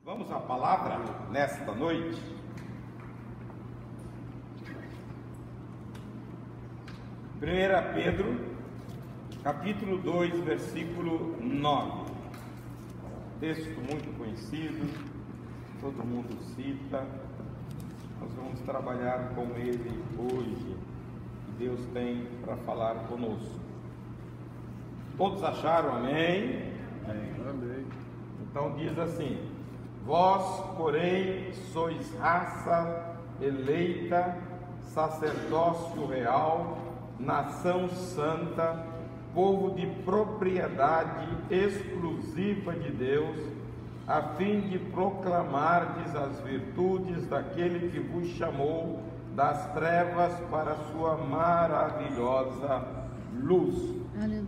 Vamos à palavra nesta noite. Primeira Pedro, capítulo 2, versículo 9. Texto muito conhecido, todo mundo cita. Nós vamos trabalhar com ele hoje, que Deus tem para falar conosco. Todos acharam amém? Amém. Então diz assim: vós, porém, sois raça eleita, sacerdócio real, nação santa, povo de propriedade exclusiva de Deus, a fim de proclamardes as virtudes daquele que vos chamou das trevas para a sua maravilhosa luz. Aleluia.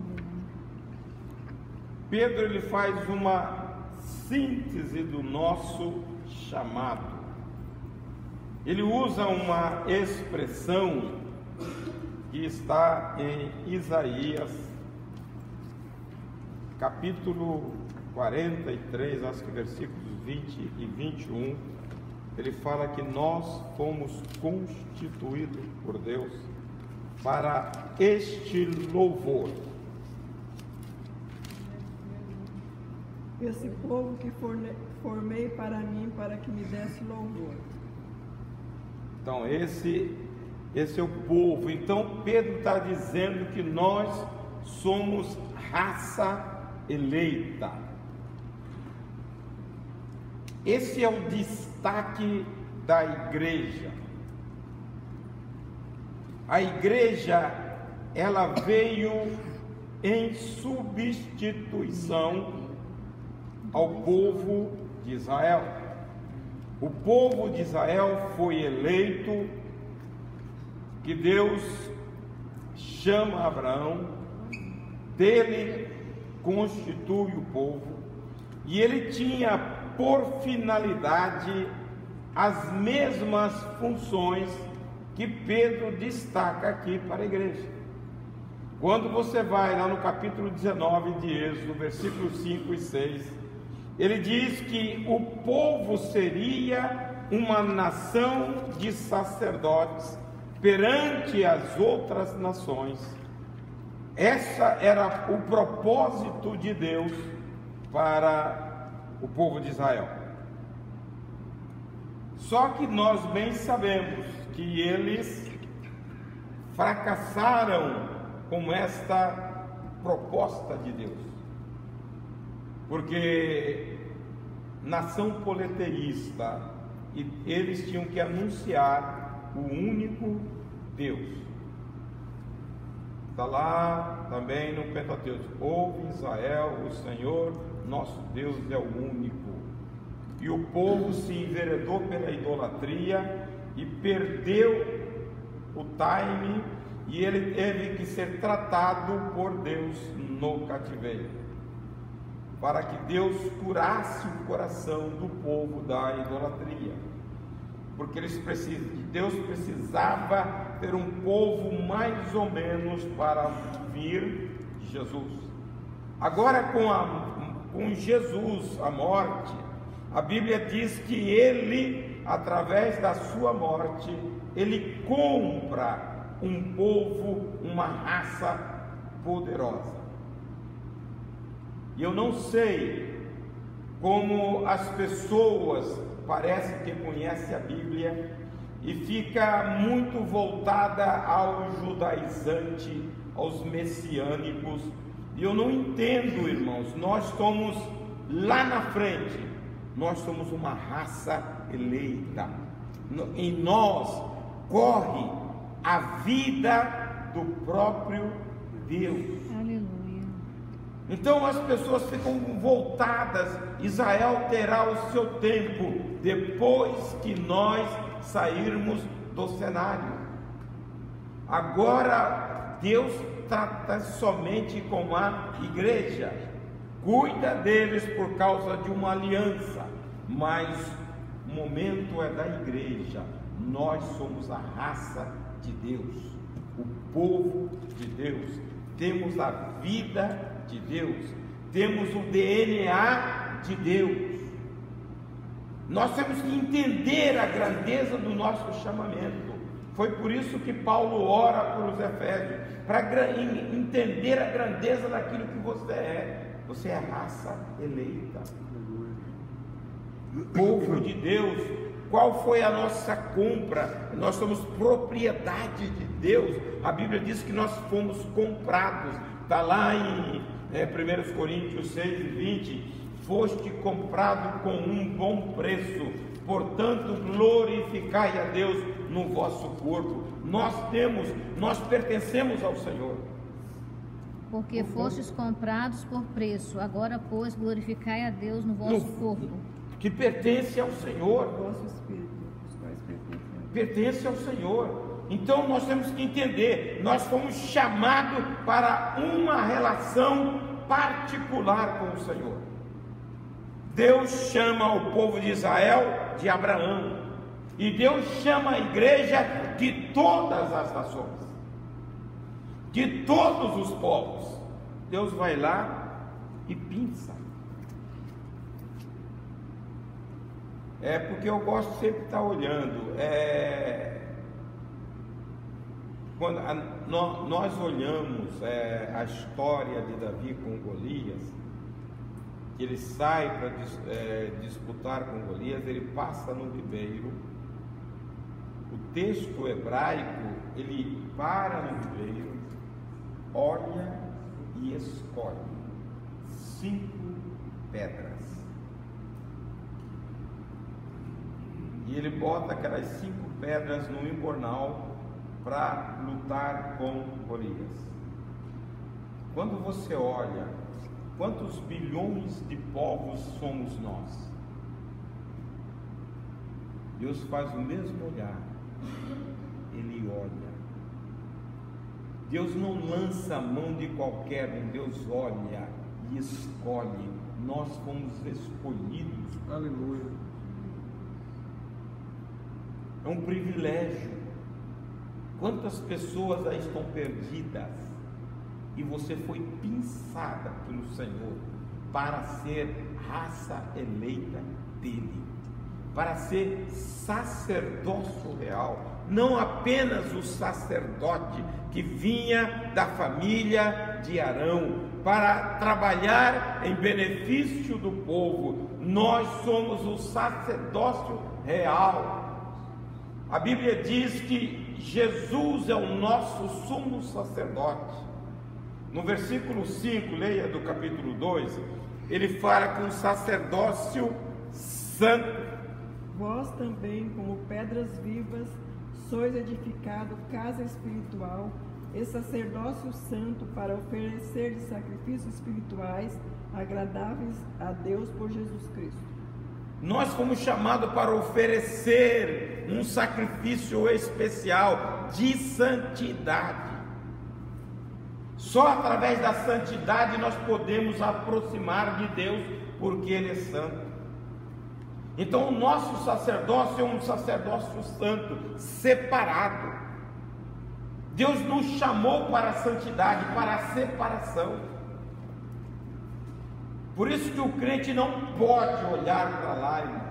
Pedro ele faz uma síntese do nosso chamado. Ele usa uma expressão que está em Isaías, capítulo 43, acho que versículos 20 e 21. Ele fala que nós fomos constituídos por Deus para este louvor. Esse povo que formei para mim, para que me desse louvor. Então esse é o povo. Então Pedro está dizendo que nós somos raça eleita. Esse é o destaque da igreja. A igreja, ela veio em substituição ao povo de Israel. O povo de Israel foi eleito, que Deus chama Abraão, dele constitui o povo, e ele tinha por finalidade as mesmas funções que Pedro destaca aqui para a igreja. Quando você vai lá no capítulo 19 de Êxodo, versículos 5 e 6, ele diz que o povo seria uma nação de sacerdotes perante as outras nações. Essa era o propósito de Deus para o povo de Israel. Só que nós bem sabemos que eles fracassaram com esta proposta de Deus, porque nação politeísta, e eles tinham que anunciar o único Deus. Está lá também no Pentateuco: ouve Israel, o Senhor nosso Deus é o único. E o povo se enveredou pela idolatria e perdeu o time, e ele teve que ser tratado por Deus no cativeiro, para que Deus curasse o coração do povo da idolatria, porque Deus precisava ter um povo mais ou menos para vir de Jesus. Agora com Jesus, a morte, a Bíblia diz que ele, através da sua morte, ele compra um povo, uma raça poderosa. E eu não sei como as pessoas parecem que conhecem a Bíblia e fica muito voltada ao judaizante, aos messiânicos. E eu não entendo, irmãos. Nós somos lá na frente, nós somos uma raça eleita. Em nós corre a vida do próprio Deus. Aleluia. Então as pessoas ficam voltadas. Israel terá o seu tempo depois que nós sairmos do cenário. Agora Deus trata somente com a igreja, cuida deles por causa de uma aliança, mas o momento é da igreja. Nós somos a raça de Deus, o povo de Deus, temos a vida de Deus, temos o DNA de Deus. Nós temos que entender a grandeza do nosso chamamento. Foi por isso que Paulo ora por os Efésios, para entender a grandeza daquilo que você é. Você é raça eleita, povo de Deus. Qual foi a nossa compra? Nós somos propriedade de Deus. A Bíblia diz que nós fomos comprados. Está lá em 1 Coríntios 6:20. Foste comprado com um bom preço, portanto glorificai a Deus no vosso corpo. Nós pertencemos ao Senhor. Porque fostes comprados por preço, agora pois glorificai a Deus no vosso corpo. Que pertence ao Senhor. Vosso espírito, os quais pertence ao Senhor. Então nós temos que entender, nós fomos chamados para uma relação particular com o Senhor. Deus chama o povo de Israel de Abraão, e Deus chama a igreja de todas as nações, de todos os povos. Deus vai lá e pinça. Porque eu gosto sempre de estar olhando. Quando nós olhamos a história de Davi com Golias, ele sai para disputar com Golias, ele passa no ribeiro. O texto hebraico, ele para no ribeiro, olha e escolhe 5 pedras. E ele bota aquelas 5 pedras no embornal para lutar com Golias. Quando você olha, quantos bilhões de povos somos nós? Deus faz o mesmo olhar. Ele olha. Deus não lança a mão de qualquer um. Deus olha e escolhe. Nós fomos escolhidos. Aleluia. É um privilégio. Quantas pessoas aí estão perdidas e você foi pinçada pelo Senhor para ser raça eleita dele, para ser sacerdócio real, não apenas o sacerdote que vinha da família de Arão para trabalhar em benefício do povo. Nós somos o sacerdócio real. A Bíblia diz que Jesus é o nosso sumo sacerdote. No versículo 5, leia do capítulo 2, ele fala com o sacerdócio santo. Vós também, como pedras vivas, sois edificado casa espiritual e sacerdócio santo para oferecer sacrifícios espirituais agradáveis a Deus por Jesus Cristo. Nós fomos chamados para oferecer um sacrifício especial de santidade. Só através da santidade nós podemos aproximar de Deus, porque Ele é santo. Então o nosso sacerdócio é um sacerdócio santo, separado. Deus nos chamou para a santidade, para a separação. Por isso que o crente não pode olhar para lá, irmãos.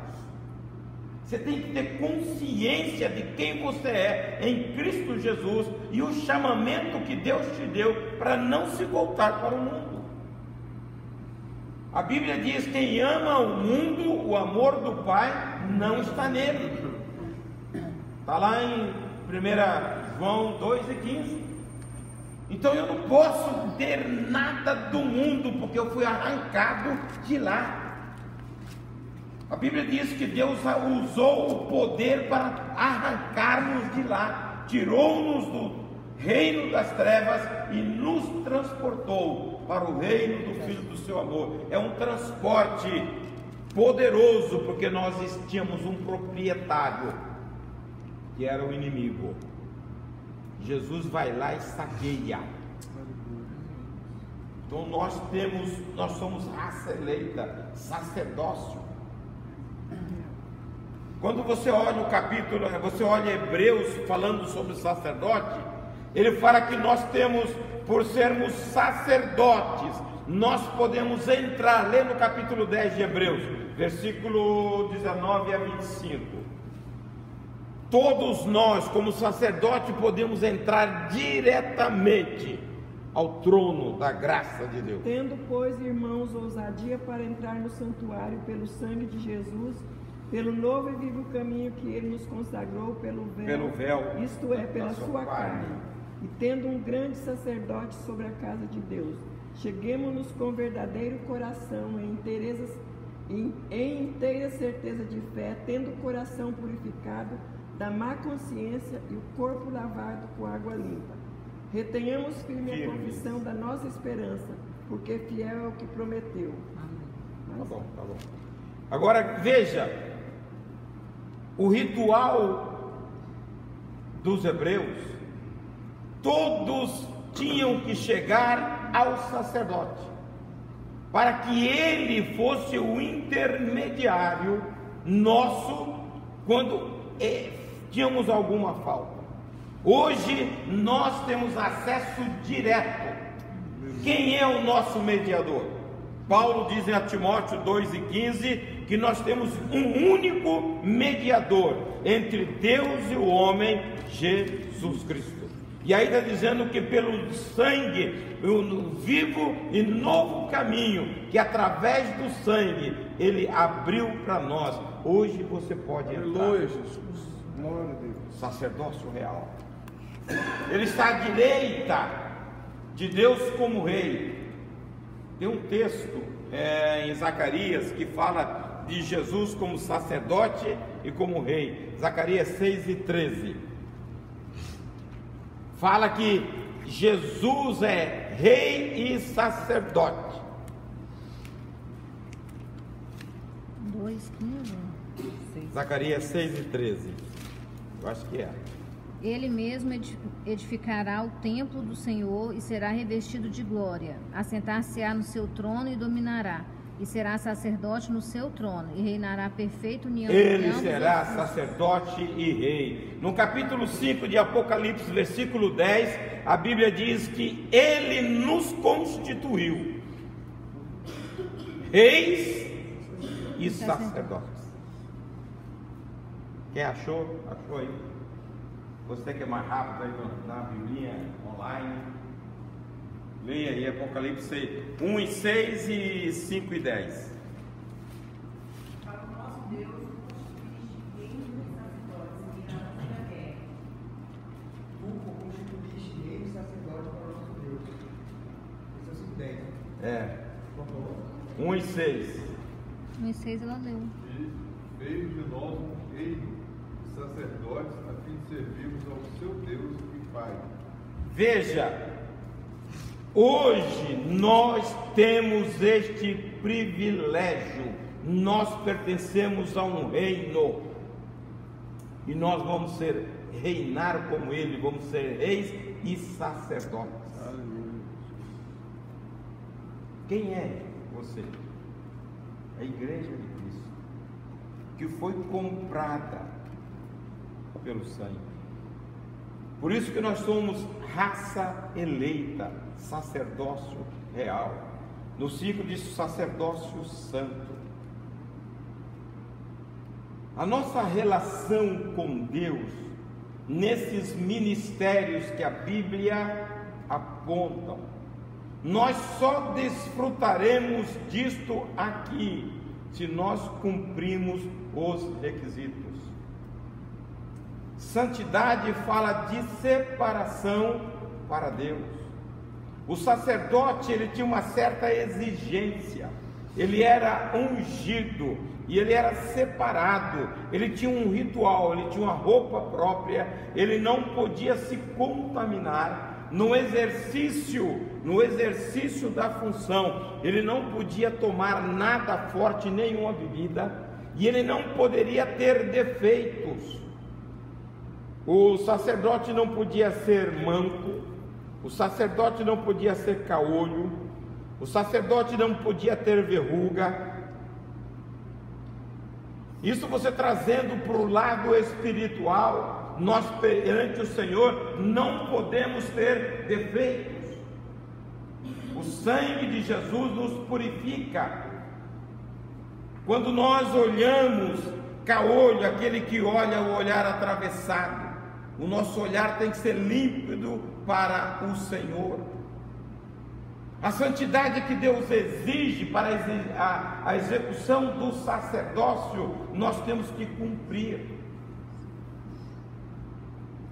Você tem que ter consciência de quem você é em Cristo Jesus e o chamamento que Deus te deu para não se voltar para o mundo. A Bíblia diz: quem ama o mundo, o amor do Pai não está nele. Está lá em 1 João 2:15. Então eu não posso ter nada do mundo, porque eu fui arrancado de lá. A Bíblia diz que Deus usou o poder para arrancar-nos de lá, tirou-nos do reino das trevas e nos transportou para o reino do Filho do seu amor. É um transporte poderoso, porque nós tínhamos um proprietário, que era o inimigo. Jesus vai lá e saqueia. Então nós somos raça eleita, sacerdócio. Quando você olha o capítulo, você olha Hebreus falando sobre o sacerdote, ele fala que nós temos, por sermos sacerdotes, nós podemos entrar, lê no capítulo 10 de Hebreus, versículo 19 a 25. Todos nós, como sacerdote, podemos entrar diretamente ao trono da graça de Deus. Tendo, pois, irmãos, ousadia para entrar no santuário pelo sangue de Jesus, pelo novo e vivo caminho que ele nos consagrou pelo véu, isto é, pela sua carne. E tendo um grande sacerdote sobre a casa de Deus, cheguemo-nos com verdadeiro coração, em inteira certeza de fé, tendo o coração purificado da má consciência e o corpo lavado com água limpa. Retenhamos firme a confissão da nossa esperança, porque fiel é o que prometeu. Tá bom. Agora veja, o ritual dos hebreus, todos tinham que chegar ao sacerdote, para que ele fosse o intermediário nosso quando tínhamos alguma falta. Hoje nós temos acesso direto. Quem é o nosso mediador? Paulo diz em Timóteo 2:15 que nós temos um único mediador entre Deus e o homem, Jesus Cristo. E aí está dizendo que pelo sangue, o vivo e novo caminho, que através do sangue ele abriu para nós. Hoje você pode entrar. Aleluia, Jesus. Glória a Deus. Sacerdócio real. Ele está à direita de Deus como rei. Tem um texto em Zacarias que fala de Jesus como sacerdote e como rei. Zacarias 6:13. Fala que Jesus é rei e sacerdote. 2:15. Zacarias 6:13. Eu acho que é. Ele mesmo edificará o templo do Senhor e será revestido de glória. Assentar-se-á no seu trono e dominará. E será sacerdote no seu trono e reinará perfeita união. Ele será sacerdote e rei. No capítulo 5 de Apocalipse, versículo 10, a Bíblia diz que ele nos constituiu reis e sacerdotes. Quem achou? Achou aí? Você que é mais rápido aí na Bíblia online, leia aí Apocalipse 1:6 e 5:10. Para o nosso Deus, constituíste reis e sacerdotes e reinados na terra. Tu constituíste rei e sacerdote para o nosso Deus. Esse é o 5:10. É. Por favor. 1:6. 1:6 ela leu. E fez de nós um reino de sacerdotes a fim de servirmos ao seu Deus e Pai. Veja, hoje nós temos este privilégio, nós pertencemos a um reino e nós vamos reinar como ele, vamos ser reis e sacerdotes. Aleluia. Quem é você? A igreja de Cristo, que foi comprada pelo sangue. Por isso que nós somos raça eleita, sacerdócio real. No 5 diz sacerdócio santo. A nossa relação com Deus, nesses ministérios que a Bíblia aponta, nós só desfrutaremos disto aqui, se nós cumprimos os requisitos. Santidade fala de separação para Deus. O sacerdote, ele tinha uma certa exigência. Ele era ungido e ele era separado. Ele tinha um ritual, ele tinha uma roupa própria. Ele não podia se contaminar no exercício da função. Ele não podia tomar nada forte, nenhuma bebida, e ele não poderia ter defeitos. O sacerdote não podia ser manco, o sacerdote não podia ser caolho, o sacerdote não podia ter verruga. Isso você trazendo para o lado espiritual, nós perante o Senhor não podemos ter defeitos. O sangue de Jesus nos purifica. Quando nós olhamos caolho, aquele que olha o olhar atravessado, o nosso olhar tem que ser límpido para o Senhor. A santidade que Deus exige para a execução do sacerdócio, nós temos que cumprir.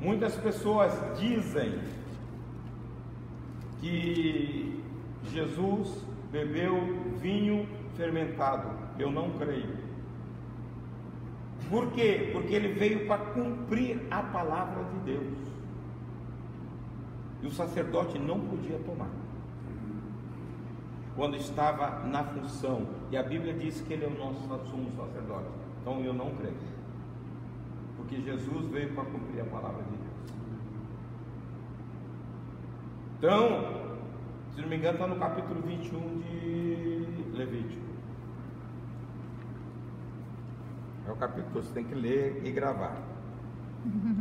Muitas pessoas dizem que Jesus bebeu vinho fermentado. Eu não creio. Por quê? Porque ele veio para cumprir a palavra de Deus. E o sacerdote não podia tomar quando estava na função. E a Bíblia diz que ele é o nosso sumo sacerdote. Então eu não creio, porque Jesus veio para cumprir a palavra de Deus. Então, se não me engano, está no capítulo 21 de Levítico. É o capítulo que você tem que ler e gravar.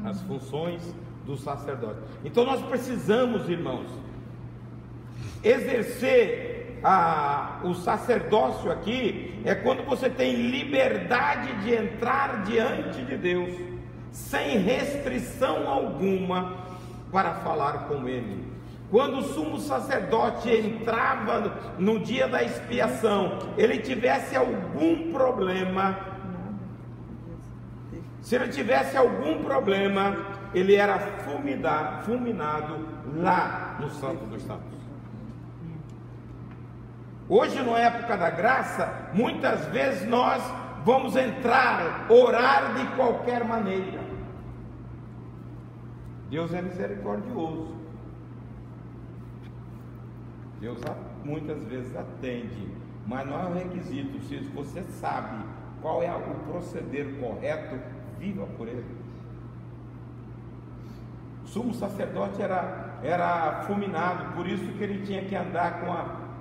As funções do sacerdote. Então nós precisamos, irmãos, exercer o sacerdócio aqui. É quando você tem liberdade de entrar diante de Deus, sem restrição alguma, para falar com Ele. Quando o sumo sacerdote entrava no dia da expiação, ele tivesse algum problema, se ele tivesse algum problema, ele era fulminado lá no Santo dos Santos. Hoje, na época da graça, muitas vezes nós vamos entrar, orar de qualquer maneira. Deus é misericordioso. Deus muitas vezes atende, mas não é um requisito. Se você sabe qual é o proceder correto, viva por ele. O sumo sacerdote era fulminado, por isso que ele tinha que andar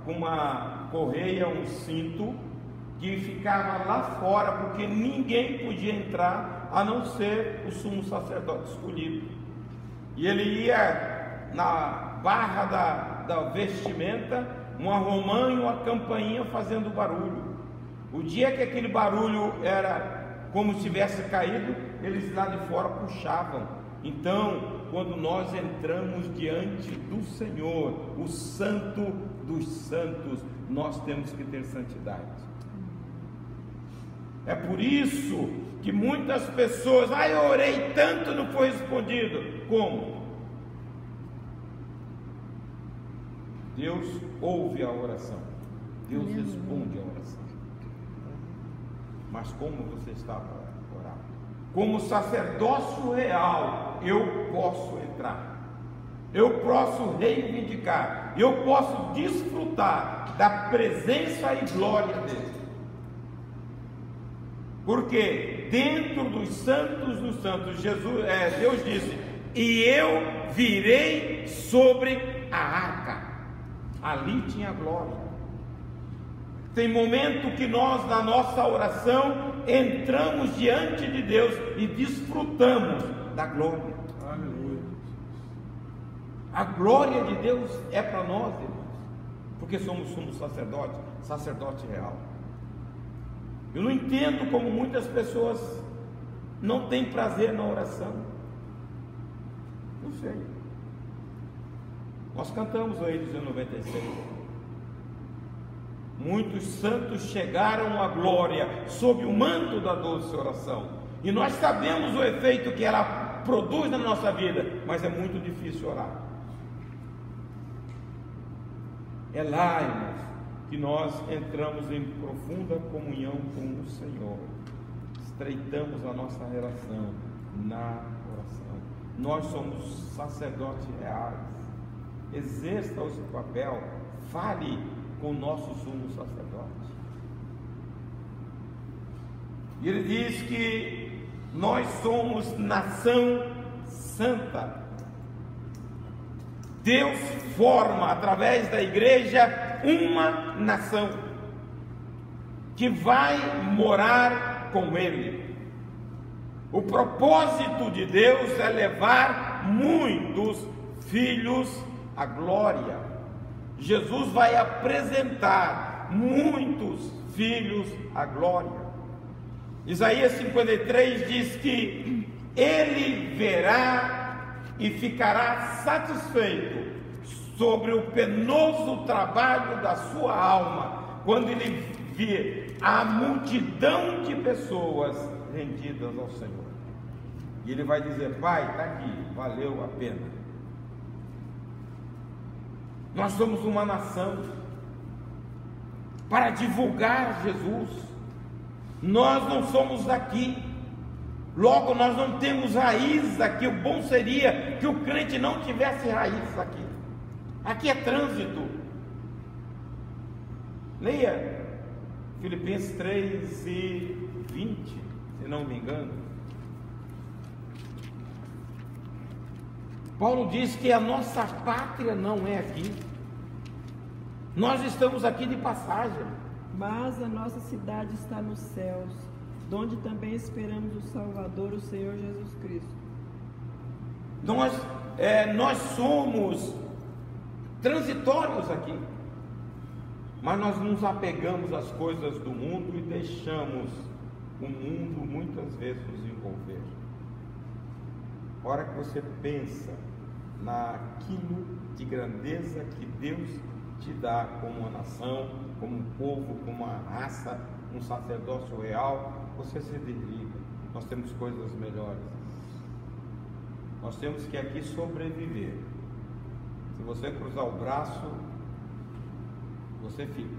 com uma correia, um cinto, que ficava lá fora, porque ninguém podia entrar a não ser o sumo sacerdote escolhido. E ele ia na barra da vestimenta, um arromã e uma campainha fazendo barulho. O dia que aquele barulho era como se tivesse caído, eles lá de fora puxavam. Então, quando nós entramos diante do Senhor, o Santo dos Santos, nós temos que ter santidade. É por isso que muitas pessoas, eu orei tanto, não foi respondido. Como? Deus ouve a oração, Deus responde a oração. Mas como você está para orar? Como sacerdócio real, eu posso entrar, eu posso reivindicar, eu posso desfrutar da presença e glória dele. Porque dentro dos santos dos santos, Deus disse: e eu virei sobre a arca. Ali tinha glória. Tem momento que nós, na nossa oração, entramos diante de Deus e desfrutamos da glória. Aleluia. A glória de Deus é para nós, irmãos, porque somos sacerdote real. Eu não entendo como muitas pessoas não têm prazer na oração. Não sei. Nós cantamos o Hino 96. Muitos santos chegaram à glória sob o manto da doce oração. E nós sabemos o efeito que ela produz na nossa vida, mas é muito difícil orar. É lá, irmãos, que nós entramos em profunda comunhão com o Senhor. Estreitamos a nossa relação na oração. Nós somos sacerdotes reais. Exerça o seu papel. Fale com o nosso sumo sacerdote. E ele diz que nós somos nação santa. Deus forma através da igreja uma nação que vai morar com ele. O propósito de Deus é levar muitos filhos à glória. Jesus vai apresentar muitos filhos à glória. Isaías 53 diz que ele verá e ficará satisfeito sobre o penoso trabalho da sua alma, quando ele vir a multidão de pessoas rendidas ao Senhor. E ele vai dizer: Pai, está aqui, valeu a pena. Nós somos uma nação para divulgar Jesus. Nós não somos daqui, logo nós não temos raiz aqui. O bom seria que o crente não tivesse raiz aqui. Aqui é trânsito. Leia Filipenses 3:20, se não me engano. Paulo diz que a nossa pátria não é aqui. Nós estamos aqui de passagem. Mas a nossa cidade está nos céus, donde também esperamos o Salvador, o Senhor Jesus Cristo. Nós somos transitórios aqui, mas nós nos apegamos às coisas do mundo e deixamos o mundo muitas vezes nos envolver. A hora que você pensa naquilo de grandeza que Deus te dá como uma nação, como um povo, como uma raça, um sacerdócio real, você se desliga. Nós temos coisas melhores. Nós temos que aqui sobreviver. Se você cruzar o braço, você fica.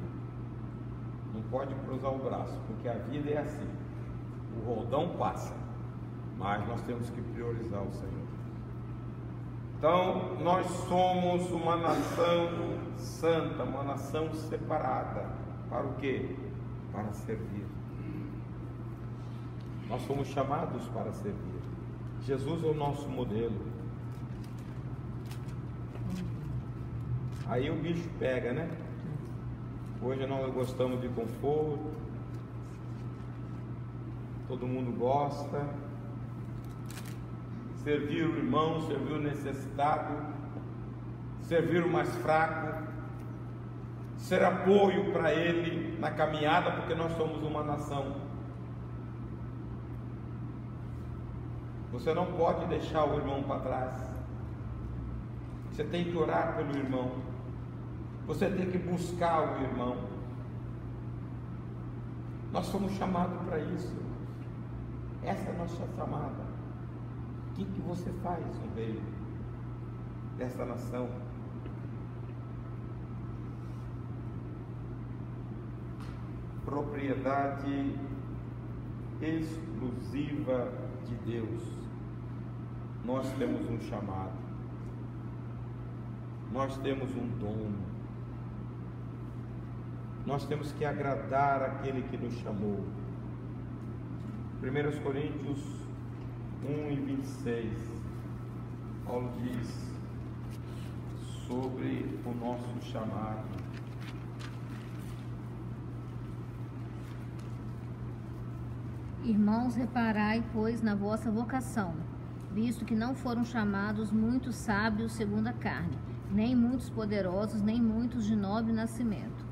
Não pode cruzar o braço, porque a vida é assim. O roldão passa, mas nós temos que priorizar o Senhor. Então, nós somos uma nação santa, uma nação separada. Para o quê? Para servir. Nós somos chamados para servir. Jesus é o nosso modelo. Aí o bicho pega, né? Hoje nós gostamos de conforto, todo mundo gosta. Servir o irmão, servir o necessitado, servir o mais fraco, ser apoio para ele na caminhada, porque nós somos uma nação. Você não pode deixar o irmão para trás. Você tem que orar pelo irmão. Você tem que buscar o irmão. Nós somos chamados para isso. Essa é a nossa chamada. O que você faz no meio dessa nação? Propriedade exclusiva de Deus. Nós temos um chamado. Nós temos um dono. Nós temos que agradar aquele que nos chamou. 1 Coríntios 1:26, Paulo diz sobre o nosso chamado. Irmãos, reparai, pois, na vossa vocação, visto que não foram chamados muitos sábios segundo a carne, nem muitos poderosos, nem muitos de nobre nascimento.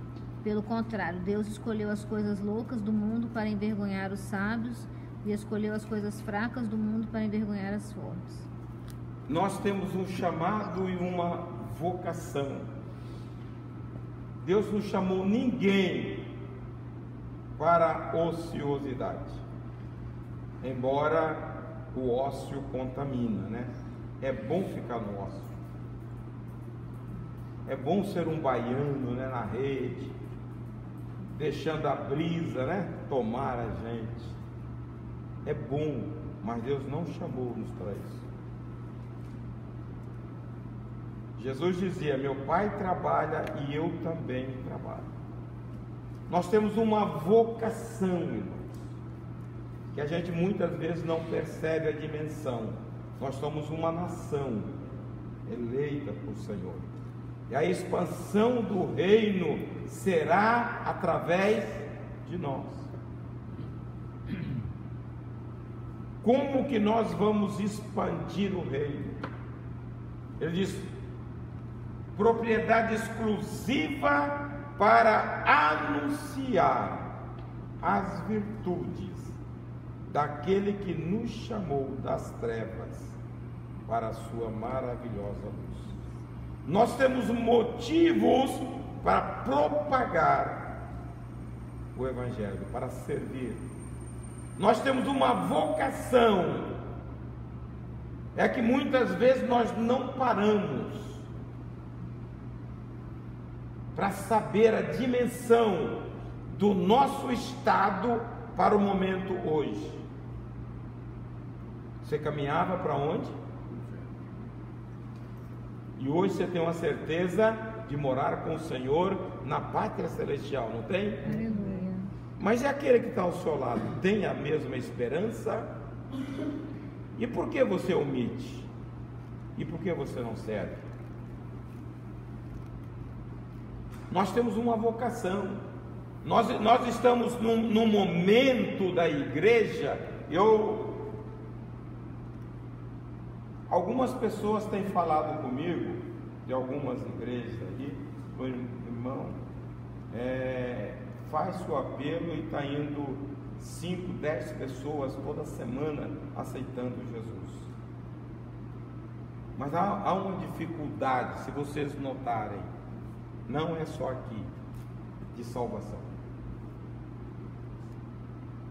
Pelo contrário, Deus escolheu as coisas loucas do mundo para envergonhar os sábios, e escolheu as coisas fracas do mundo para envergonhar as fortes. Nós temos um chamado e uma vocação. Deus não chamou ninguém para ociosidade, embora o ócio contamina, né? É bom ficar no ócio. É bom ser um baiano, né, na rede, deixando a brisa, né, tomar a gente. É bom, mas Deus não chamou-nos para isso. Jesus dizia: meu Pai trabalha e eu também trabalho. Nós temos uma vocação, irmãos, que a gente muitas vezes não percebe a dimensão. Nós somos uma nação eleita por Senhor, e a expansão do reino será através de nós. Como que nós vamos expandir o reino? Ele diz: propriedade exclusiva para anunciar as virtudes daquele que nos chamou das trevas para a sua maravilhosa luz. Nós temos motivos para propagar o Evangelho, para servir. Nós temos uma vocação. É que muitas vezes nós não paramos para saber a dimensão do nosso estado para o momento hoje. Você caminhava para onde? E hoje você tem uma certeza de morar com o Senhor na pátria celestial, não tem? Aleluia. Mas é aquele que está ao seu lado, tem a mesma esperança? E por que você omite? E por que você não serve? Nós temos uma vocação. Nós estamos num momento da igreja. Algumas pessoas têm falado comigo, de algumas igrejas aí, irmão, faz seu apelo e está indo 5, 10 pessoas toda semana aceitando Jesus. Mas há uma dificuldade, se vocês notarem, não é só aqui, de salvação.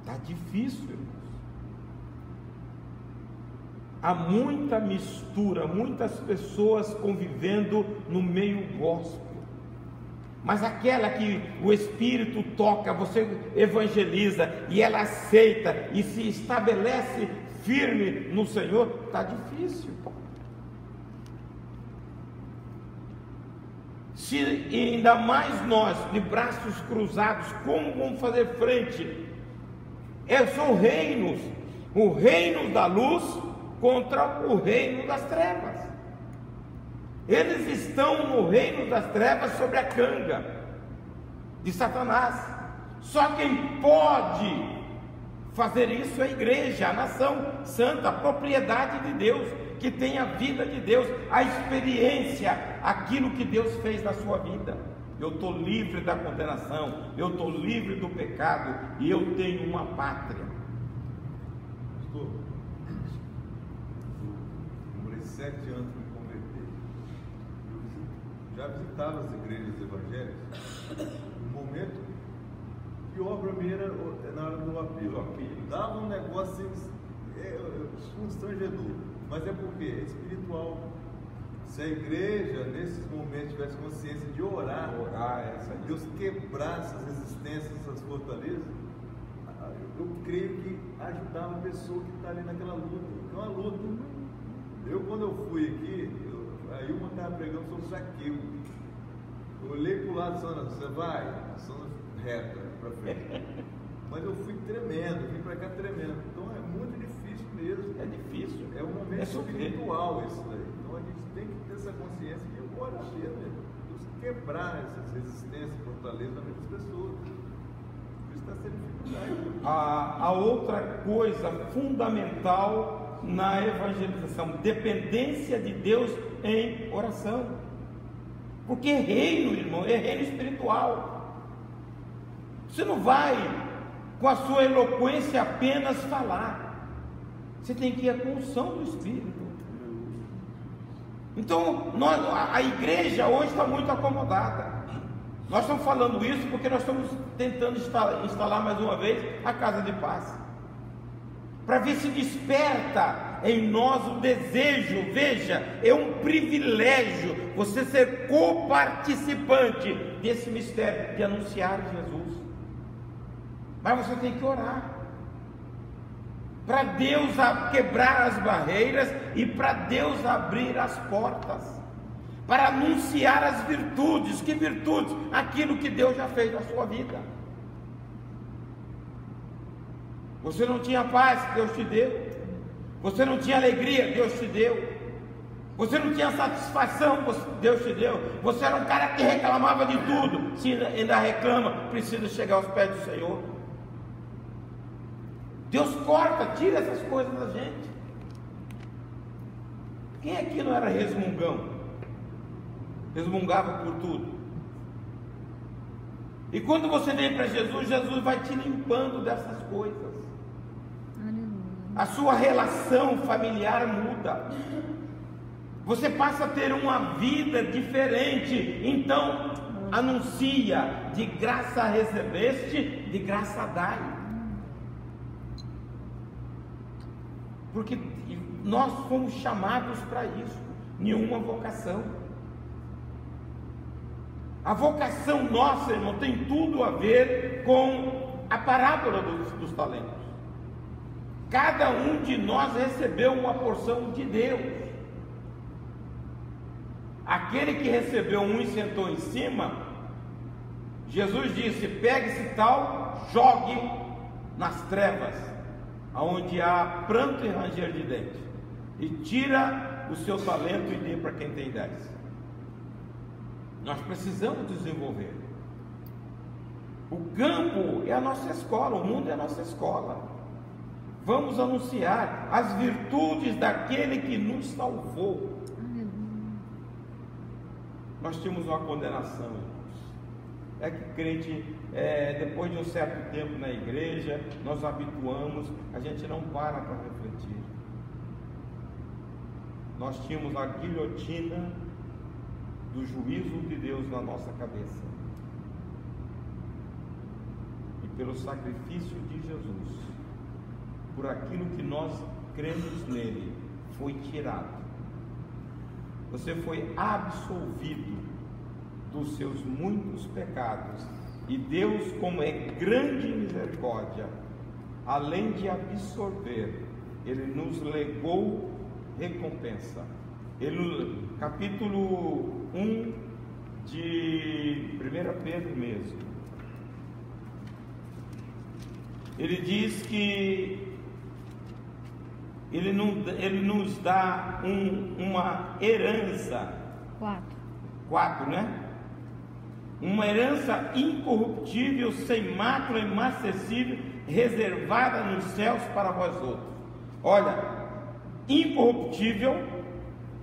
Está difícil, irmãos. Há muita mistura, muitas pessoas convivendo no meio gospel. Mas aquela que o Espírito toca, você evangeliza e ela aceita e se estabelece firme no Senhor, está difícil. Se ainda mais nós, de braços cruzados, como vamos fazer frente? São reinos, o reino da luz contra o reino das trevas. Eles estão no reino das trevas sobre a canga de Satanás. Só quem pode fazer isso é a igreja, a nação santa, a propriedade de Deus, que tem a vida de Deus, a experiência, aquilo que Deus fez na sua vida. Eu estou livre da condenação, eu estou livre do pecado e eu tenho uma pátria. Pastor, eu demorei 7 anos para me converter. Eu já visitava as igrejas evangélicas. O momento pior para mim era na hora do apelo. Dava um negócio assim, constrangedor. Mas é porque é espiritual. Se a igreja, nesses momentos, tivesse consciência de orar, Deus quebrar essas resistências, essas fortalezas, eu creio que ajudava a pessoa que está ali naquela luta. É uma luta. Quando eu fui aqui, aí uma estava pregando sobre Zaqueu. Eu olhei para o lado, Sandra, você vai? A Sandra reta para frente. Mas eu fui tremendo, vim para cá tremendo. Então é muito difícil mesmo. É difícil. É um momento espiritual esse daí. Então a gente tem que ter essa consciência de orar mesmo. Quebrar essas resistências, fortalezas na vida das pessoas. Por isso está sendo dificuldade. A outra coisa fundamental na evangelização, dependência de Deus em oração. Porque reino, irmão, é reino espiritual. Você não vai com a sua eloquência apenas falar. Você tem que ir com a unção do Espírito. Então, a igreja hoje está muito acomodada. Nós estamos falando isso porque nós estamos tentando instalar mais uma vez a casa de paz. Para ver se desperta em nós o desejo. Veja, é um privilégio você ser coparticipante desse mistério de anunciar Jesus. Mas você tem que orar para Deus quebrar as barreiras e para Deus abrir as portas, para anunciar as virtudes. Que virtudes? Aquilo que Deus já fez na sua vida. Você não tinha paz, Deus te deu. Você não tinha alegria, Deus te deu. Você não tinha satisfação, Deus te deu. Você era um cara que reclamava de tudo. Se ainda reclama, precisa chegar aos pés do Senhor. Deus corta, tira essas coisas da gente. Quem aqui não era resmungão? resmungava por tudo. E quando você vem para Jesus, Jesus vai te limpando dessas coisas. A sua relação familiar muda. Você passa a ter uma vida diferente. Então, anuncia: de graça recebeste, de graça dai. Porque nós fomos chamados para isso. Nenhuma vocação. A vocação nossa, irmão, tem tudo a ver com a parábola dos talentos. Cada um de nós recebeu uma porção de Deus. Aquele que recebeu um e sentou em cima, Jesus disse: pegue esse tal, jogue nas trevas, aonde há pranto e ranger de dentes, e tira o seu talento e dê para quem tem 10. Nós precisamos desenvolver. O campo é a nossa escola, o mundo é a nossa escola. Vamos anunciar as virtudes daquele que nos salvou. Nós tínhamos uma condenação, irmãos. É que crente, depois de um certo tempo na igreja, nós habituamos, a gente não para refletir. Nós tínhamos a guilhotina do juízo de Deus na nossa cabeça. E pelo sacrifício de Jesus, por aquilo que nós cremos nele, foi tirado. Você foi absolvido dos seus muitos pecados. E Deus, como é grande em misericórdia, além de absorver, Ele nos legou recompensa. Capítulo 1 de 1 Pedro mesmo, ele diz que Ele nos dá uma herança. 4, né? Uma herança incorruptível, sem mácula, imarcessível, reservada nos céus para vós outros. Olha, incorruptível,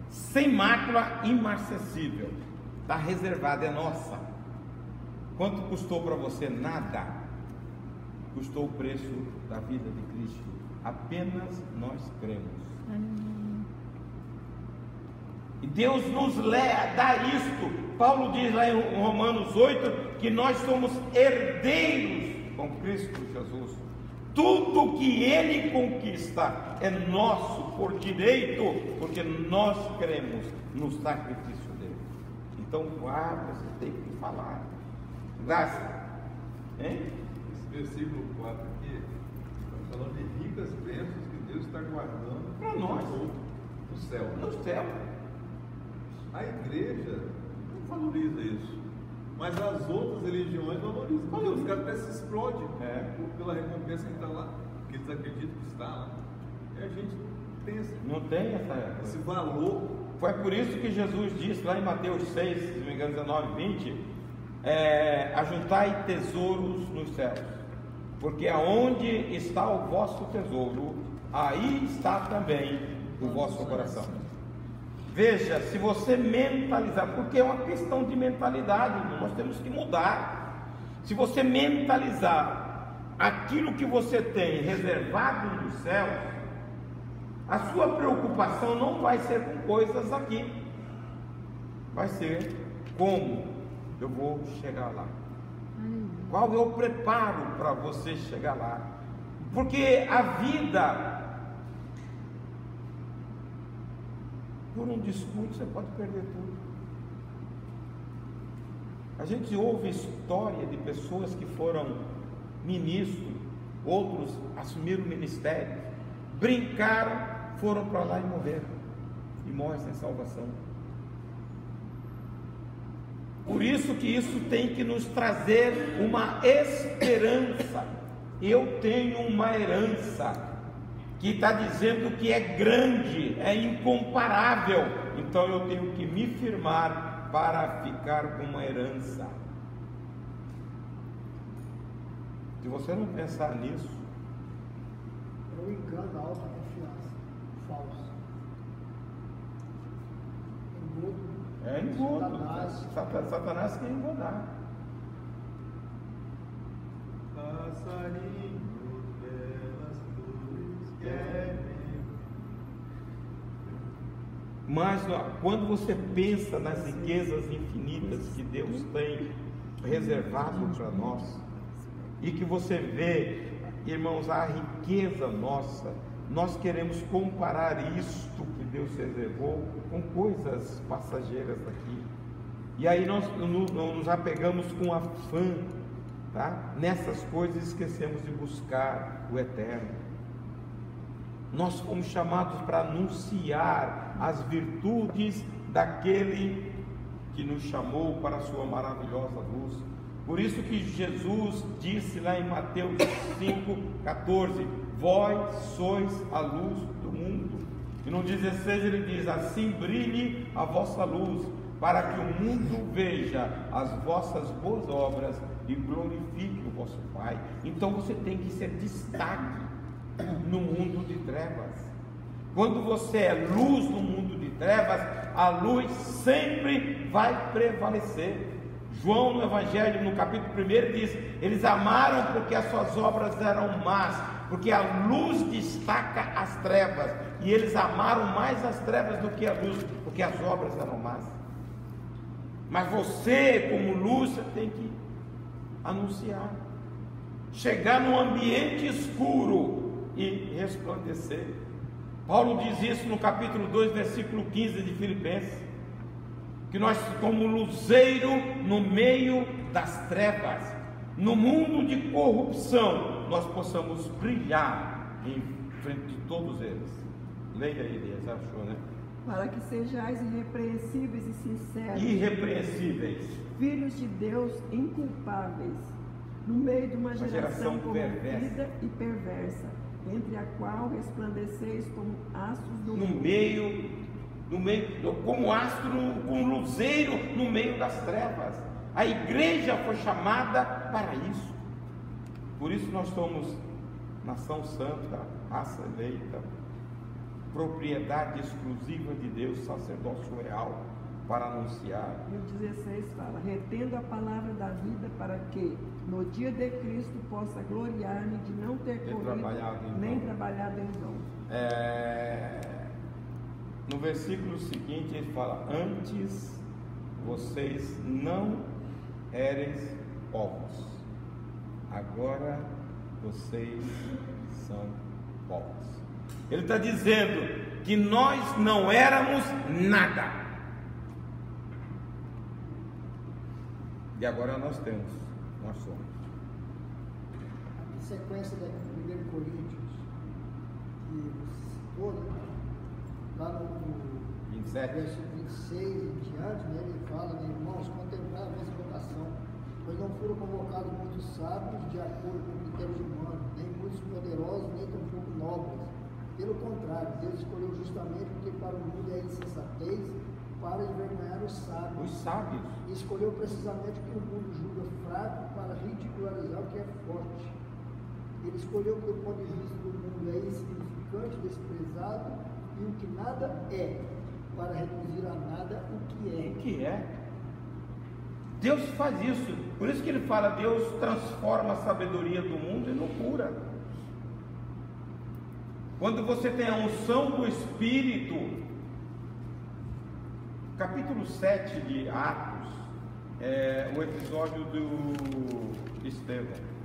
sem mácula, imarcessível, está reservada, é nossa. Quanto custou para você? Nada. Custou o preço da vida de Cristo. Apenas nós cremos. E Deus nos dá isto. Paulo diz lá em Romanos 8 que nós somos herdeiros com Cristo Jesus. Tudo que Ele conquista é nosso por direito, porque nós cremos no sacrifício dele. Então, você tem que falar. Graça. Hein? Esse versículo 4 aqui está falando de ricas bênçãos que Deus está guardando para nós no céu. No céu. A igreja não valoriza isso, mas as outras religiões valorizam. Porque os caras até se explodem pela recompensa que está lá, que eles acreditam que está lá. E a gente não tem esse valor. Foi por isso que Jesus disse lá em Mateus 6, se não me engano, 19, 20: ajuntai tesouros nos céus, porque aonde está o vosso tesouro, aí está também o vosso coração. Veja, se você mentalizar, porque é uma questão de mentalidade, nós temos que mudar. Se você mentalizar aquilo que você tem reservado nos céus, a sua preocupação não vai ser com coisas aqui, vai ser como eu vou chegar lá. Qual é o preparo para você chegar lá? Porque a vida, por um descuido, você pode perder tudo. A gente ouve história de pessoas que foram ministros, outros assumiram o ministério, brincaram, foram para lá e morreram, e morrem sem salvação. Por isso que isso tem que nos trazer uma esperança. Eu tenho uma herança que está dizendo que é grande, é incomparável, então eu tenho que me firmar para ficar com uma herança. Se você não pensar nisso, é um engano, a autoconfiança falso. É engodo. Satanás quer engodar. Passarinho pelas flores querem. Mas quando você pensa nas riquezas infinitas que Deus tem reservado para nós, e que você vê, irmãos, a riqueza nossa, nós queremos comparar isto que Deus reservou com coisas passageiras aqui. E aí nós nos apegamos com afã, tá? Nessas coisas, esquecemos de buscar o eterno. Nós fomos chamados para anunciar as virtudes daquele que nos chamou para a sua maravilhosa luz. Por isso que Jesus disse lá em Mateus 5,14: vós sois a luz do mundo. E no 16 ele diz: assim brilhe a vossa luz, para que o mundo veja as vossas boas obras e glorifique o vosso Pai. Então você tem que ser destaque no mundo de trevas. Quando você é luz no mundo de trevas, a luz sempre vai prevalecer. João, no Evangelho, no capítulo 1, diz: eles amaram porque as suas obras eram más, porque a luz destaca as trevas, e eles amaram mais as trevas do que a luz, porque as obras eram más. Mas você, como luz, você tem que anunciar, chegar num ambiente escuro e resplandecer. Paulo diz isso no capítulo 2, versículo 15 de Filipenses, que nós, como luzeiro no meio das trevas, no mundo de corrupção, nós possamos brilhar em frente de todos eles. Leia aí, Elias, achou, né? Para que sejais irrepreensíveis e sinceros, Irrepreensíveis, filhos de Deus inculpáveis, no meio de uma geração corrompida e perversa, entre a qual resplandeceis como astros do mundo. Como astro, como luzeiro no meio das trevas. A igreja foi chamada para isso. Por isso nós somos nação santa, raça eleita, propriedade exclusiva de Deus, sacerdócio real, para anunciar. E o 16 fala: retendo a palavra da vida, para que no dia de Cristo possa gloriar-me de não ter corrido nem trabalhado em vão. No versículo seguinte ele fala: antes vocês não éreis povos, agora vocês são povos. Ele está dizendo que nós não éramos nada, e agora nós somos. Em sequência da 1 Coríntios, que você citou, né? Lá no 27. verso 26 em diante, né, ele fala: né, irmãos, contemplai a vossa vocação, pois não foram convocados muitos sábios de acordo com critérios humanos, nem muitos poderosos, nem tampouco nobres. Pelo contrário, Deus escolheu justamente porque para o mundo é insensatez, para envergonhar os sábios. E escolheu precisamente o que o mundo julga fraco, para ridicularizar o que é forte. Ele escolheu que do ponto de vista do mundo é insignificante, desprezado, e o que nada é, para reduzir a nada o que é. Deus faz isso. Por isso que ele fala: Deus transforma a sabedoria do mundo em loucura. Quando você tem a unção do Espírito, capítulo 7 de Atos, o episódio do Estevão.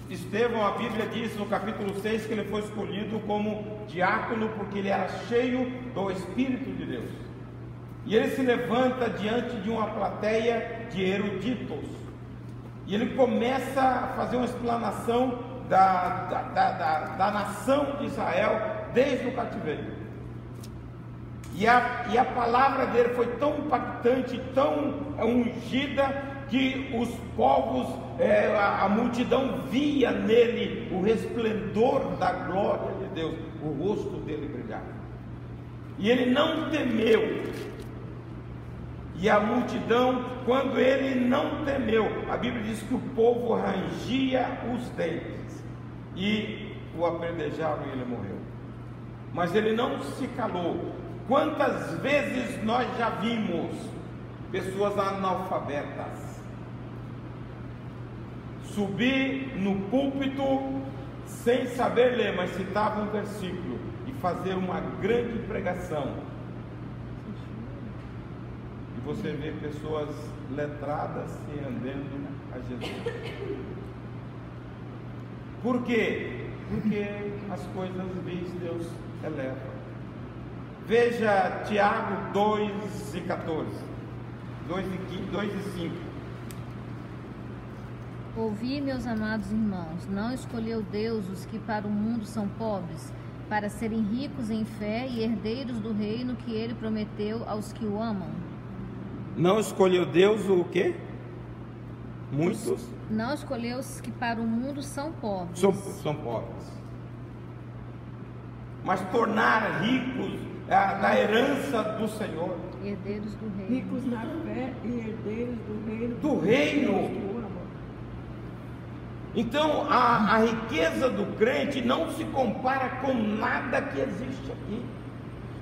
Estevão, a Bíblia diz no capítulo 6 que ele foi escolhido como diácono porque ele era cheio do Espírito de Deus. E ele se levanta diante de uma plateia de eruditos, e ele começa a fazer uma explanação da nação de Israel desde o cativeiro. E a palavra dele foi tão impactante, tão ungida, que os povos, a multidão via nele o resplendor da glória de Deus, o rosto dele brilhava, e ele não temeu. E a multidão, quando ele não temeu, a Bíblia diz que o povo rangia os dentes e o apedrejaram e ele morreu. Mas ele não se calou, Quantas vezes nós já vimos pessoas analfabetas subir no púlpito sem saber ler, mas citava um versículo e fazer uma grande pregação? E você vê pessoas letradas se rendendo a Jesus. Por quê? Porque as coisas vis Deus eleva. Veja Tiago 2:14, 2 e 5. Ouvi, meus amados irmãos, não escolheu Deus os que para o mundo são pobres, para serem ricos em fé e herdeiros do reino que ele prometeu aos que o amam? Não escolheu Deus o quê? Muitos? Não escolheu os que para o mundo são pobres. São pobres. Mas tornar ricos da herança do Senhor. Herdeiros do reino. Ricos na fé e herdeiros do reino. Do reino. Então a riqueza do crente não se compara com nada que existe aqui.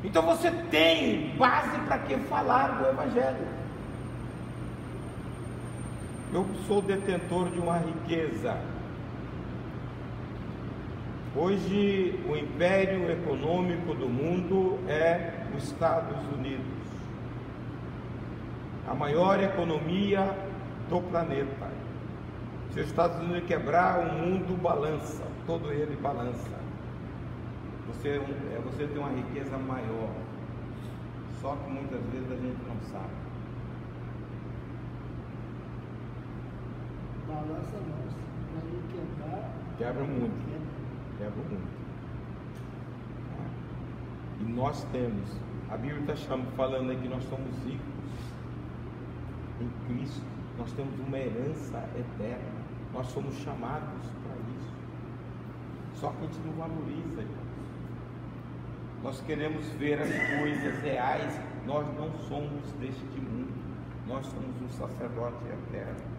Então você tem base para que falar do Evangelho. Eu sou detentor de uma riqueza. Hoje o império econômico do mundo é os Estados Unidos, a maior economia do planeta. Se os Estados Unidos quebrar, o mundo balança, todo ele balança. Você tem uma riqueza maior, só que muitas vezes a gente não sabe. Balança não, para ele quebrar. Quebra muito. Quebra muito. E nós temos, a Bíblia está falando aí que nós somos ricos em Cristo, nós temos uma herança eterna, nós somos chamados para isso. Só que a gente não valoriza, irmãos. Nós queremos ver as coisas reais, nós não somos deste mundo, nós somos um sacerdote eterno.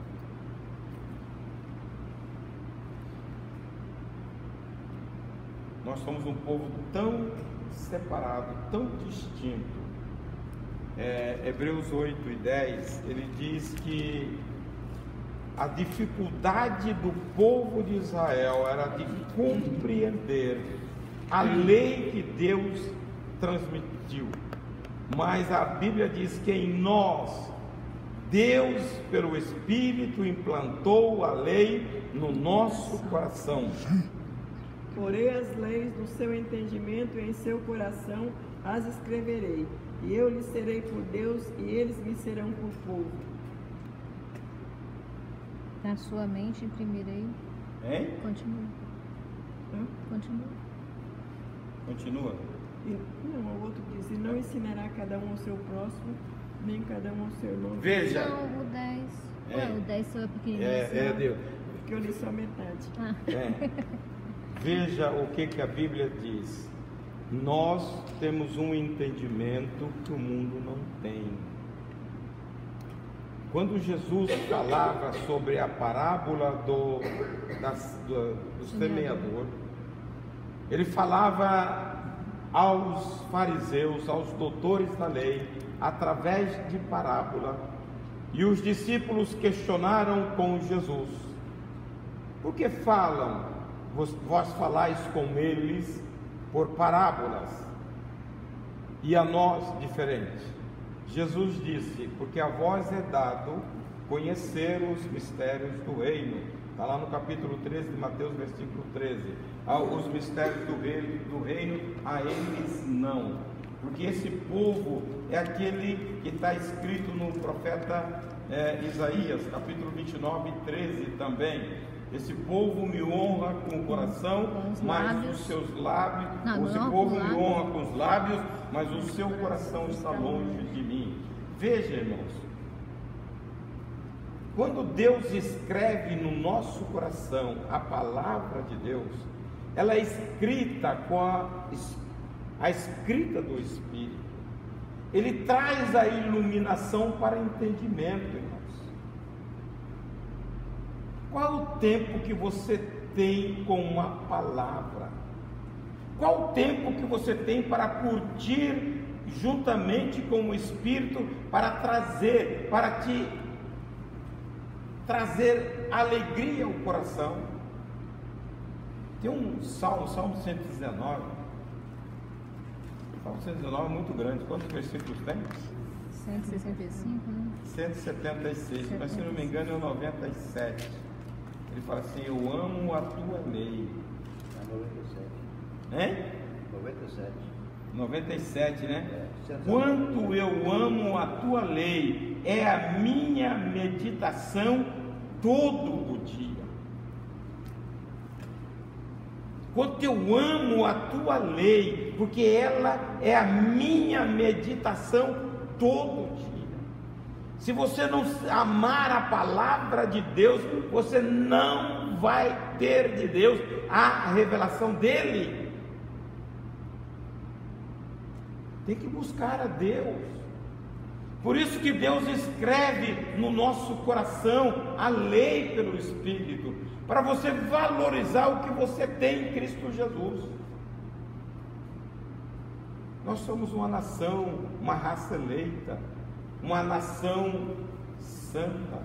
Nós somos um povo tão separado, tão distinto. Hebreus 8:10, ele diz que a dificuldade do povo de Israel era de compreender a lei que Deus transmitiu. Mas a Bíblia diz que em nós, Deus, pelo Espírito, implantou a lei no nosso coração. Porei as leis no seu entendimento e em seu coração as escreverei. E eu lhes serei por Deus e eles me serão por povo. Na sua mente imprimirei. Hein? Continua. Continua. Continua. Não, o outro diz: e não ensinará cada um ao seu próximo, nem cada um ao seu irmão. Veja. Não, o 10. Ué, o 10 seu é pequenininho. Deus. Porque eu li só metade. Veja o que a Bíblia diz. Nós temos um entendimento que o mundo não tem. Quando Jesus falava sobre a parábola do semeador, ele falava aos fariseus, aos doutores da lei, através de parábola, e os discípulos questionaram com Jesus: por que vós falais com eles por parábolas, e a nós diferente? Jesus disse: porque a vós é dado conhecer os mistérios do reino. Está lá no capítulo 13 de Mateus, versículo 13. Os mistérios do reino, a eles não. Porque esse povo é aquele que está escrito no profeta Isaías, capítulo 29, 13 também. Esse povo me honra com o coração, mas os seus lábios. Esse povo me honra com os lábios, mas o seu coração está longe de mim. Veja, irmãos, quando Deus escreve no nosso coração a palavra de Deus, ela é escrita com a escrita do Espírito. Ele traz a iluminação para entendimento, irmãos. Qual o tempo que você tem com uma palavra? Qual o tempo que você tem para curtir juntamente com o Espírito para te trazer alegria ao coração. Tem um Salmo 119. O Salmo 119 é muito grande. Quantos versículos tem? 165, né? 176, mas se não me engano é o 97. Ele fala assim: eu amo a tua lei. É 97. Hein? 97. 97, né? É. Quanto eu amo a tua lei, é a minha meditação todo o dia. Quanto eu amo a tua lei, porque ela é a minha meditação todo o dia. Se você não amar a palavra de Deus, você não vai ter de Deus a revelação dele. Tem que buscar a Deus. Por isso que Deus escreve no nosso coração a lei pelo Espírito, para você valorizar o que você tem em Cristo Jesus. Nós somos uma nação, uma raça eleita, uma nação santa,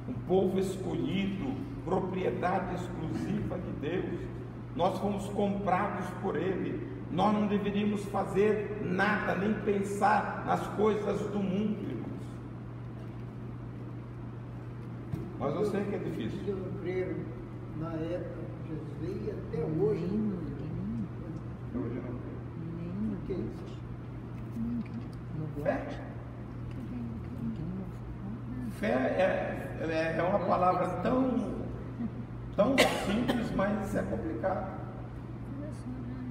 um povo escolhido, propriedade exclusiva de Deus. Nós fomos comprados por Ele. Nós não deveríamos fazer nada, nem pensar nas coisas do mundo, irmãos. Mas eu sei que é difícil. Eu creio na época que Jesus veio e até hoje. Hoje eu não creio. O que é isso? Fé. Fé é uma palavra tão simples, mas é complicado.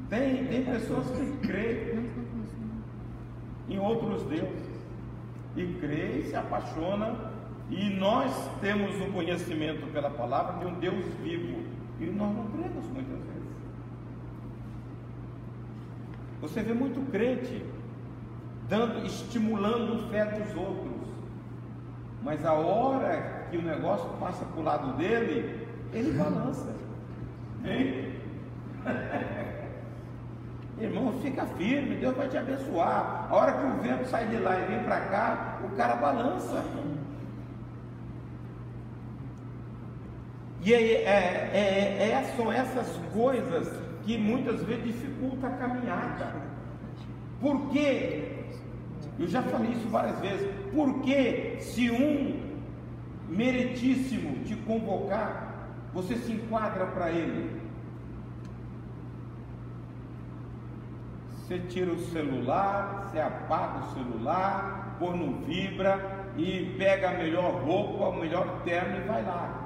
Tem pessoas que creem em outros deuses, e creem e se apaixonam, e nós temos um conhecimento pela palavra de um Deus vivo, e nós não cremos muitas vezes. Você vê muito crente estimulando a fé dos outros, mas a hora que o negócio passa para o lado dele, ele balança. Hein? Irmão, fica firme, Deus vai te abençoar. A hora que o vento sai de lá e vem para cá, o cara balança. E são essas coisas que muitas vezes dificultam a caminhada. Por quê? Eu já falei isso várias vezes. Porque se um meritíssimo te convocar, você se enquadra para ele. Você tira o celular, você apaga o celular, põe no vibra e pega a melhor roupa, o melhor terno e vai lá.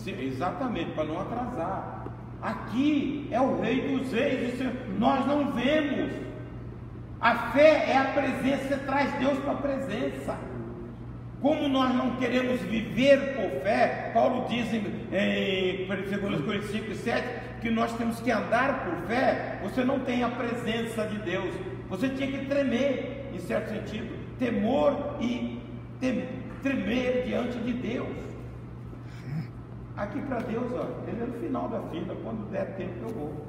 Exatamente, para não atrasar. Aqui é o Rei dos Reis, nós não vemos. A fé é a presença, você traz Deus para a presença. Como nós não queremos viver por fé, Paulo diz em 2 Coríntios 5:7 que nós temos que andar por fé. Você não tem a presença de Deus, você tinha que tremer, em certo sentido, temor e tremer diante de Deus. Aqui para Deus, ó, ele é no final da fila, quando der tempo eu vou.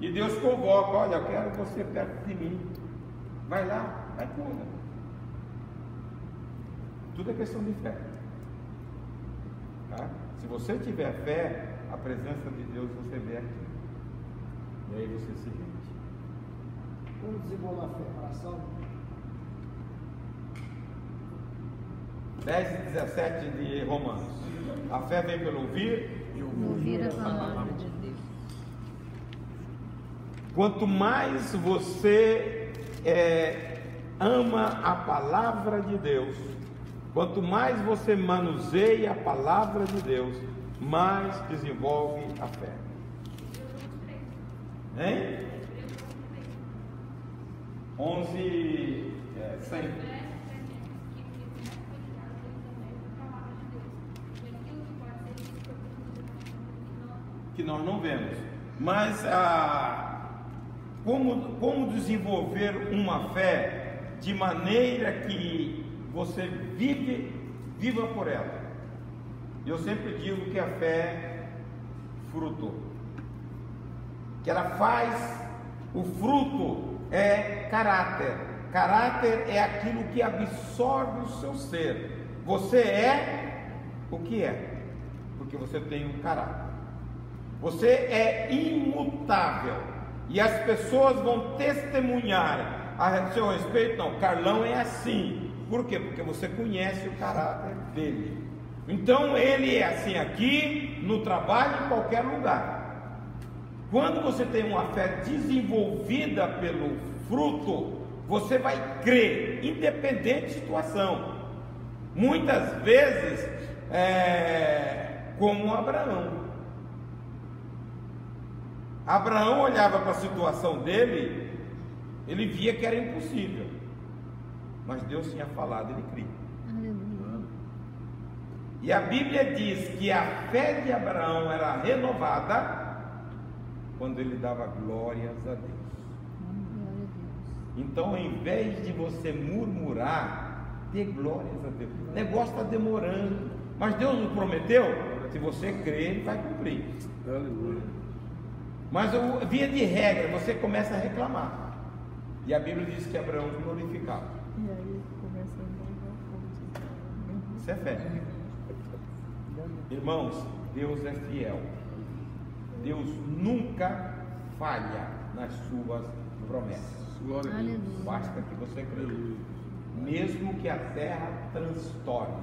E Deus convoca: olha, eu quero você perto de mim, vai lá, vai cuida. Tudo é questão de fé, tá? Se você tiver fé, a presença de Deus você vê aqui, e aí você se rende. Como desenvolver a fé? Oração? 10 e 17 de Romanos. A fé vem pelo ouvir e ouvir a palavra de Deus. Quanto mais você ama a palavra de Deus, quanto mais você manuseia a palavra de Deus, mais desenvolve a fé. Hein? 11, 100. Que nós não vemos, mas como desenvolver uma fé de maneira que você viva por ela? Eu sempre digo que a fé frutou. que ela faz, o fruto é caráter. Caráter é aquilo que absorve o seu ser. Você é o que é, porque você tem um caráter. Você é imutável, e as pessoas vão testemunhar a seu respeito. Não, Carlão é assim. Por quê? Porque você conhece o caráter dele. Então ele é assim aqui, no trabalho, em qualquer lugar. Quando você tem uma fé desenvolvida pelo fruto, você vai crer, independente de situação. Muitas vezes, como Abraão. Abraão olhava para a situação dele, ele via que era impossível, mas Deus tinha falado, ele cria. E a Bíblia diz que a fé de Abraão era renovada quando ele dava glórias a Deus. Então, ao invés de você murmurar, dê glórias a Deus. O negócio está demorando, mas Deus nos prometeu. Se você crer, Ele vai cumprir. Aleluia. Mas via de regra, você começa a reclamar. E a Bíblia diz que Abraão glorificava. E aí começa a não. Isso é fé. Irmãos, Deus é fiel. Deus nunca falha nas suas promessas. Glória a Deus. Basta que você creia. Mesmo que a terra transtorne,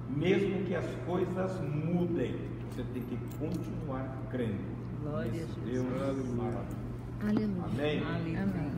mesmo que as coisas mudem, você tem que continuar crendo. Glória a Jesus. Deus maravilhoso. Aleluia. Amém? Amém.